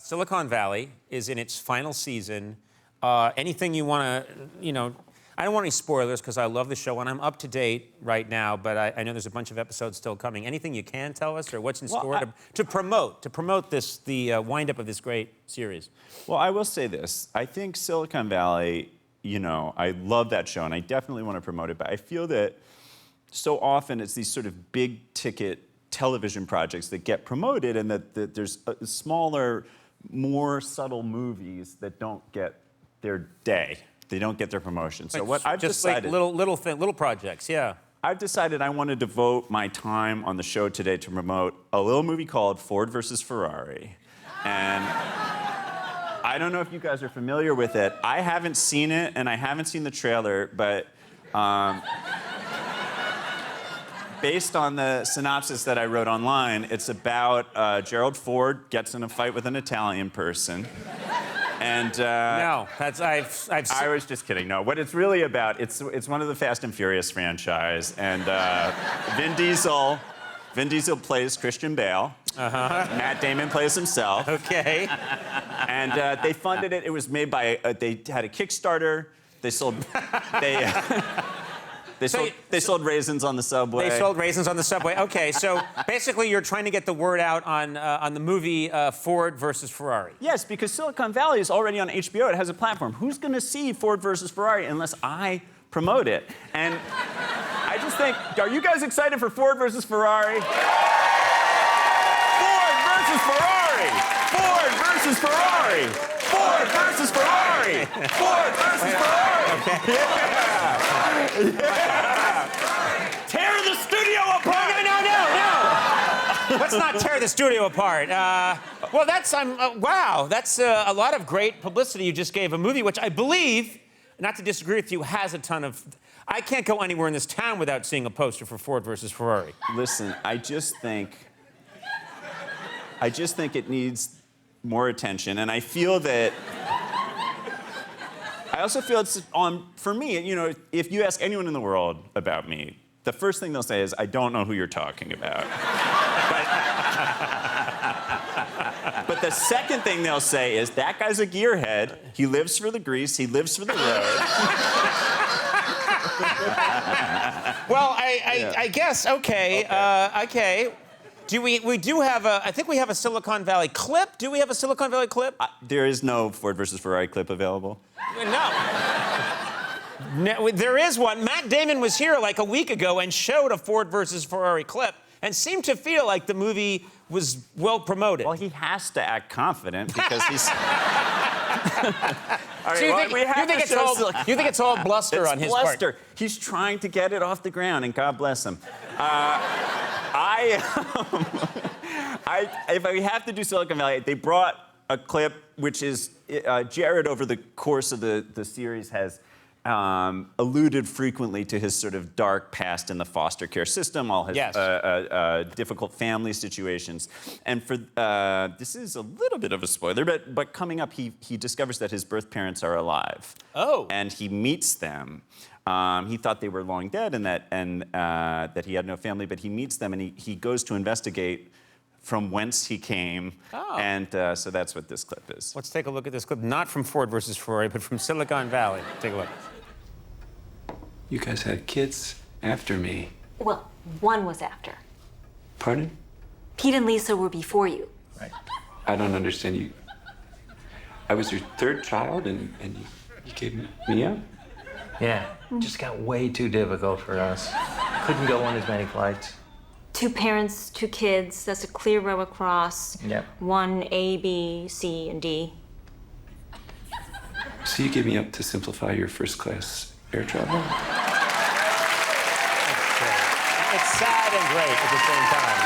Silicon Valley is in its final season. Anything you want to, I don't want any spoilers because I love the show and I'm up to date right now, but I know there's a bunch of episodes still coming. Anything you can tell us or what's in store to promote the wind-up of this great series? Well, I will say this. I think Silicon Valley, I love that show and I definitely want to promote it, but I feel that so often it's these sort of big-ticket television projects that get promoted and that there's smaller, more subtle movies that don't get their day. They don't get their promotion. So what I've decided... Just like little projects, yeah. I've decided I want to devote my time on the show today to promote a little movie called Ford versus Ferrari. And I don't know if you guys are familiar with it. I haven't seen it, and I haven't seen the trailer, but based on the synopsis that I wrote online, it's about Gerald Ford gets in a fight with an Italian person. And no, I was just kidding. No, what it's really about, it's one of the Fast and Furious franchise, and Vin Diesel plays Christian Bale. Matt Damon plays himself. Okay. And they funded it. It was made by. They had a Kickstarter. They sold. They sold raisins on the subway. They sold raisins on the subway. Okay, so basically you're trying to get the word out on the movie Ford versus Ferrari. Yes, because Silicon Valley is already on HBO. It has a platform. Who's going to see Ford versus Ferrari unless I promote it? And I just think, are you guys excited for Ford versus Ferrari? Ford versus Ferrari! Ford versus Ferrari! Ford versus Ferrari! Ford versus Ferrari! Okay. Yeah! Tear the studio apart! No! Let's not tear the studio apart. Well, wow, that's a lot of great publicity you just gave a movie, which I believe, not to disagree with you, has a ton of... I can't go anywhere in this town without seeing a poster for Ford versus Ferrari. Listen, I just think it needs more attention, and I feel that... I also feel it's for me, if you ask anyone in the world about me, the first thing they'll say is, I don't know who you're talking about. But the second thing they'll say is, that guy's a gearhead. He lives for the grease. He lives for the road. Well, I guess, okay. Okay. We do have I think we have a Silicon Valley clip. Do we have a Silicon Valley clip? There is no Ford versus Ferrari clip available. No, there is one. Matt Damon was here like a week ago and showed a Ford versus Ferrari clip and seemed to feel like the movie was well promoted. Well, he has to act confident because he's... All right, so you think it's all bluster on his bluster. part? He's trying to get it off the ground, and God bless him. If we have to do Silicon Valley, they brought a clip which is Jared over the course of the series has alluded frequently to his sort of dark past in the foster care system, all his difficult family situations. And for this is a little bit of a spoiler, but coming up, he discovers that his birth parents are alive. Oh. And he meets them. He thought they were long dead and that he had no family, but he meets them and he goes to investigate from whence he came. Oh. And so that's what this clip is. Let's take a look at this clip, not from Ford versus Ferrari, but from Silicon Valley. Take a look. You guys had kids after me. Well, one was after. Pardon? Pete and Lisa were before you. Right. I don't understand you. I was your third child and you gave me up? Yeah, just got way too difficult for us. Couldn't go on as many flights. 2 parents, 2 kids, that's a clear row across. Yep. 1 A, B, C, and D. So you gave me up to simplify your first-class air travel? It's sad and great at the same time.